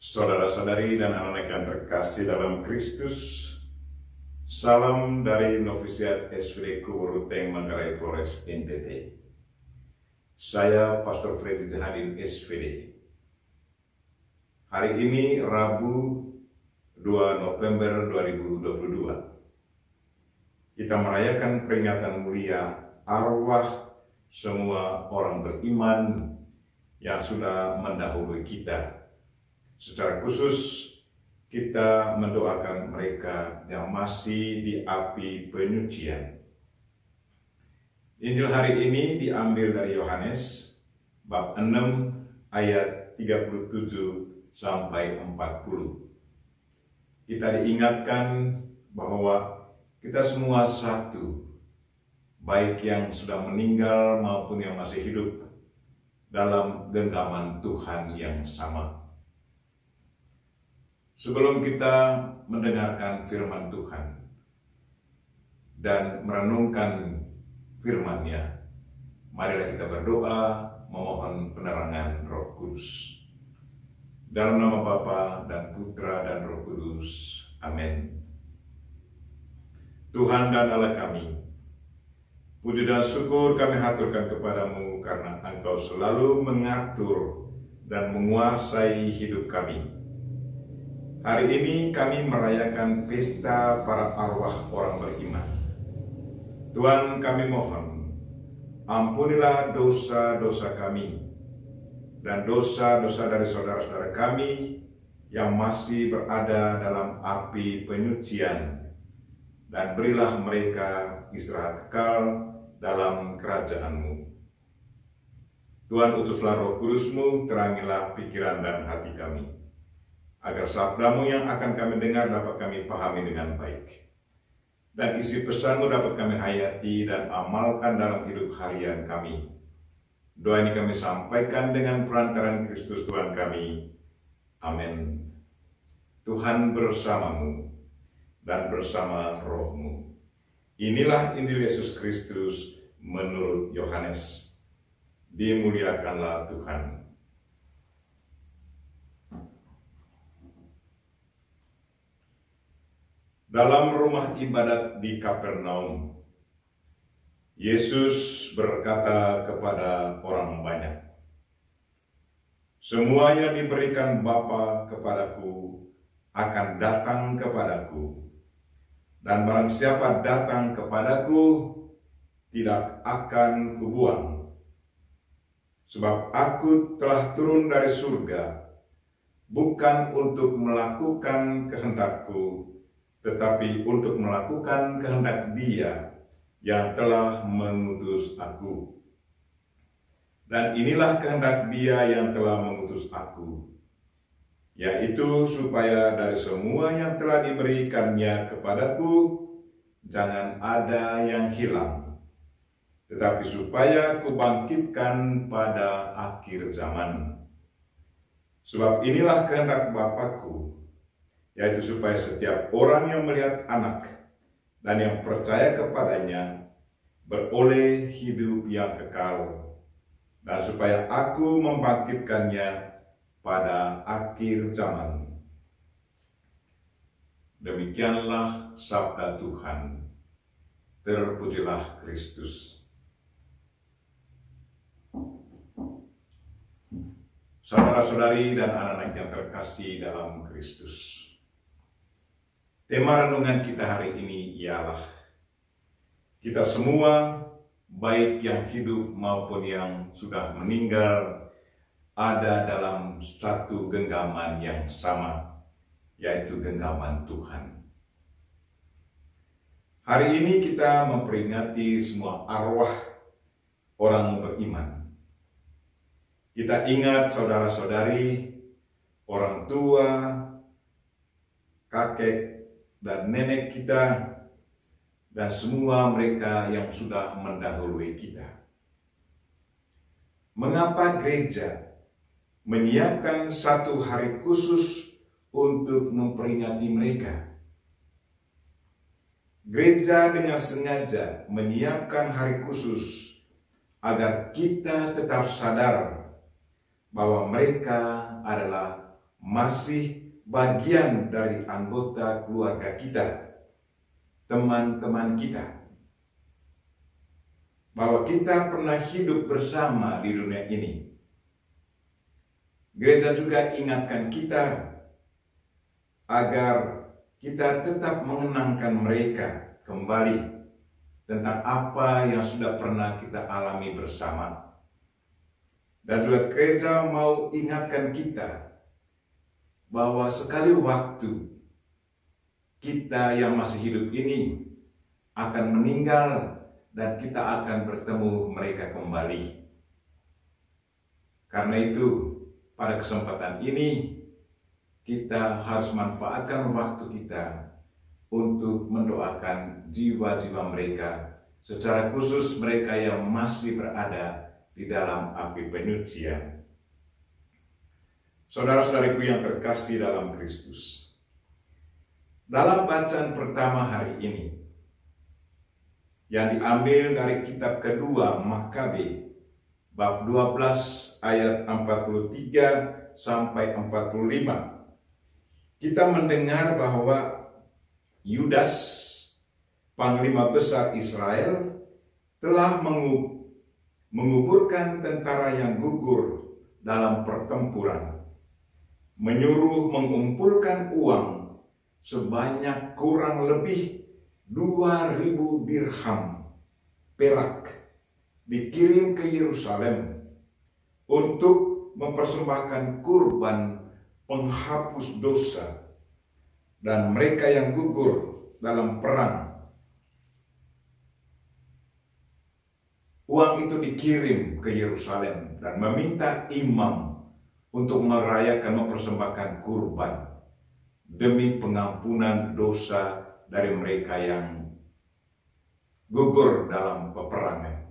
Saudara-saudari dan anak-anak yang terkasih dalam Kristus, salam dari Novisiat SVD Kuburuteng Manggarai Flores NTT. Saya Pastor Freddy Jahadin SVD. Hari ini Rabu 2 November 2022. Kita merayakan peringatan mulia arwah semua orang beriman yang sudah mendahului kita. Secara khusus kita mendoakan mereka yang masih di api penyucian. Injil hari ini diambil dari Yohanes bab 6 ayat 37 sampai 40. Kita diingatkan bahwa kita semua satu, baik yang sudah meninggal maupun yang masih hidup, dalam genggaman Tuhan yang sama. Sebelum kita mendengarkan firman Tuhan dan merenungkan firman-Nya, marilah kita berdoa memohon penerangan Roh Kudus. Dalam nama Bapa dan Putra dan Roh Kudus. Amin. Tuhan dan Allah kami, puji dan syukur kami haturkan kepadamu karena Engkau selalu mengatur dan menguasai hidup kami. Hari ini kami merayakan pesta para arwah orang beriman. Tuhan, kami mohon, ampunilah dosa-dosa kami dan dosa-dosa dari saudara-saudara kami yang masih berada dalam api penyucian, dan berilah mereka istirahat kekal dalam kerajaan-Mu. Tuhan, utuslah Roh Kudus-Mu, terangilah pikiran dan hati kami, agar sabda-Mu yang akan kami dengar dapat kami pahami dengan baik, dan isi pesan-Mu dapat kami hayati dan amalkan dalam hidup harian kami. Doa ini kami sampaikan dengan perantaran Kristus Tuhan kami. Amin. Tuhan bersama-Mu dan bersama Roh-Mu. Inilah Injil Yesus Kristus menurut Yohanes. Dimuliakanlah Tuhan. Dalam rumah ibadat di Kapernaum, Yesus berkata kepada orang banyak, "Semua yang diberikan Bapa kepadaku akan datang kepadaku, dan barang siapa datang kepadaku tidak akan kubuang. Sebab aku telah turun dari surga, bukan untuk melakukan kehendakku, tetapi untuk melakukan kehendak Dia yang telah mengutus aku. Dan inilah kehendak Dia yang telah mengutus aku, yaitu supaya dari semua yang telah diberikannya kepadaku, jangan ada yang hilang, tetapi supaya kubangkitkan pada akhir zaman. Sebab inilah kehendak Bapa-Ku, yaitu supaya setiap orang yang melihat Anak dan yang percaya kepadanya beroleh hidup yang kekal, dan supaya Aku membangkitkannya pada akhir zaman." Demikianlah sabda Tuhan. Terpujilah Kristus. Saudara-saudari dan anak-anak yang terkasih dalam Kristus, tema renungan kita hari ini ialah kita semua, baik yang hidup maupun yang sudah meninggal, ada dalam satu genggaman yang sama, yaitu genggaman Tuhan. Hari ini kita memperingati semua arwah orang beriman. Kita ingat saudara-saudari, orang tua, kakek, dan nenek kita, dan semua mereka yang sudah mendahului kita. Mengapa gereja menyiapkan satu hari khusus untuk memperingati mereka? Gereja dengan sengaja menyiapkan hari khusus agar kita tetap sadar bahwa mereka adalah masih bagian dari anggota keluarga kita, teman-teman kita. Bahwa kita pernah hidup bersama di dunia ini. Gereja juga ingatkan kita agar kita tetap mengenangkan mereka kembali tentang apa yang sudah pernah kita alami bersama. Dan juga gereja mau ingatkan kita bahwa sekali waktu kita yang masih hidup ini akan meninggal dan kita akan bertemu mereka kembali. Karena itu, pada kesempatan ini kita harus manfaatkan waktu kita untuk mendoakan jiwa-jiwa mereka, secara khusus mereka yang masih berada di dalam api penyucian. Saudara-saudariku yang terkasih dalam Kristus, dalam bacaan pertama hari ini yang diambil dari kitab kedua Makabe bab 12 ayat 43 sampai 45, kita mendengar bahwa Yudas, panglima besar Israel, telah menguburkan tentara yang gugur dalam pertempuran, menyuruh mengumpulkan uang sebanyak kurang lebih 2.000 dirham perak dikirim ke Yerusalem untuk mempersembahkan kurban penghapus dosa dan mereka yang gugur dalam perang. Uang itu dikirim ke Yerusalem dan meminta imam untuk merayakan mempersembahkan kurban demi pengampunan dosa dari mereka yang gugur dalam peperangan.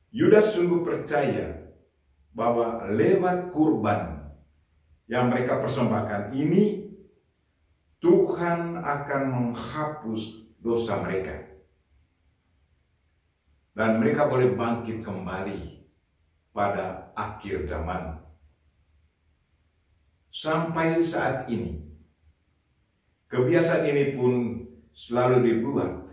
Yudas sungguh percaya bahwa lewat kurban yang mereka persembahkan ini, Tuhan akan menghapus dosa mereka. Dan mereka boleh bangkit kembali pada akhir zaman. Sampai saat ini, kebiasaan ini pun selalu dibuat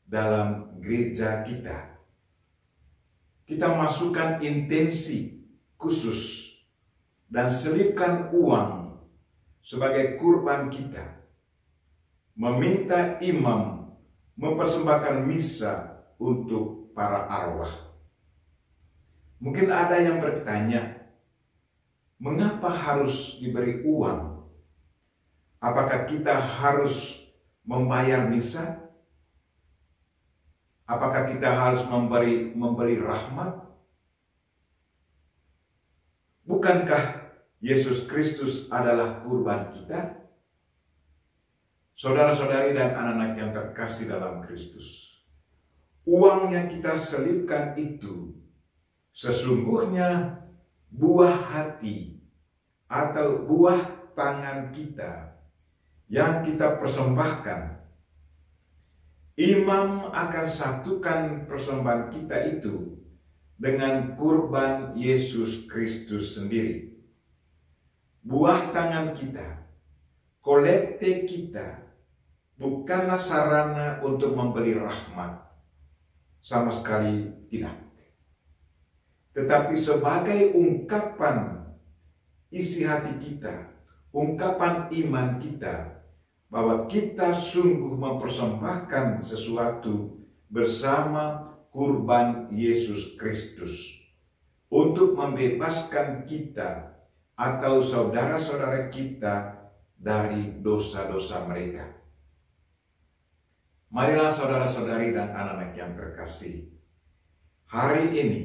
dalam gereja kita. Kita masukkan intensi khusus dan selipkan uang sebagai kurban kita. Meminta imam mempersembahkan misa untuk para arwah. Mungkin ada yang bertanya, mengapa harus diberi uang? Apakah kita harus membayar misa? Apakah kita harus memberi rahmat? Bukankah Yesus Kristus adalah kurban kita? Saudara-saudari dan anak-anak yang terkasih dalam Kristus, uang yang kita selipkan itu sesungguhnya buah hati atau buah tangan kita yang kita persembahkan. Imam akan satukan persembahan kita itu dengan kurban Yesus Kristus sendiri. Buah tangan kita, kolekte kita, bukanlah sarana untuk memberi rahmat. Sama sekali tidak. Tetapi sebagai ungkapan isi hati kita, ungkapan iman kita, bahwa kita sungguh mempersembahkan sesuatu bersama kurban Yesus Kristus untuk membebaskan kita atau saudara-saudara kita dari dosa-dosa mereka. Marilah saudara-saudari dan anak-anak yang terkasih, hari ini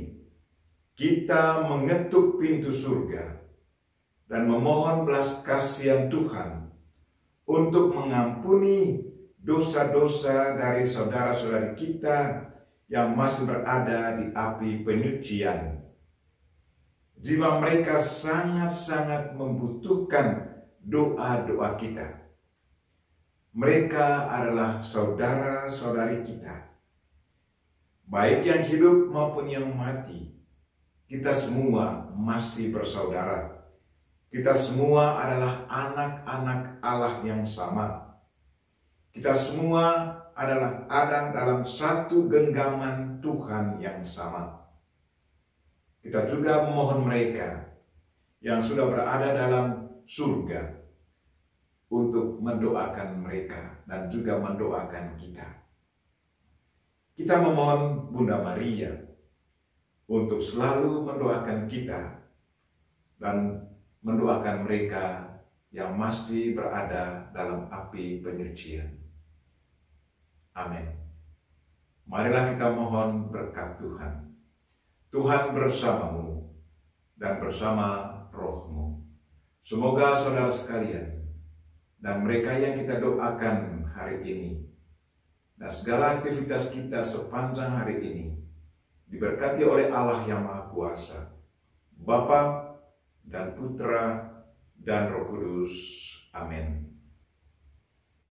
kita mengetuk pintu surga dan memohon belas kasihan Tuhan untuk mengampuni dosa-dosa dari saudara-saudari kita yang masih berada di api penyucian. Jiwa mereka sangat-sangat membutuhkan doa-doa kita. Mereka adalah saudara-saudari kita, baik yang hidup maupun yang mati. Kita semua masih bersaudara. Kita semua adalah anak-anak Allah yang sama. Kita semua adalah ada dalam satu genggaman Tuhan yang sama. Kita juga memohon mereka yang sudah berada dalam surga untuk mendoakan mereka dan juga mendoakan kita. Kita memohon Bunda Maria untuk selalu mendoakan kita dan mendoakan mereka yang masih berada dalam api penyucian. Amin. Marilah kita mohon berkat Tuhan. Tuhan bersamamu dan bersama rohmu. Semoga saudara sekalian dan mereka yang kita doakan hari ini dan segala aktivitas kita sepanjang hari ini diberkati oleh Allah yang Maha Kuasa, Bapa dan Putra dan Roh Kudus. Amin.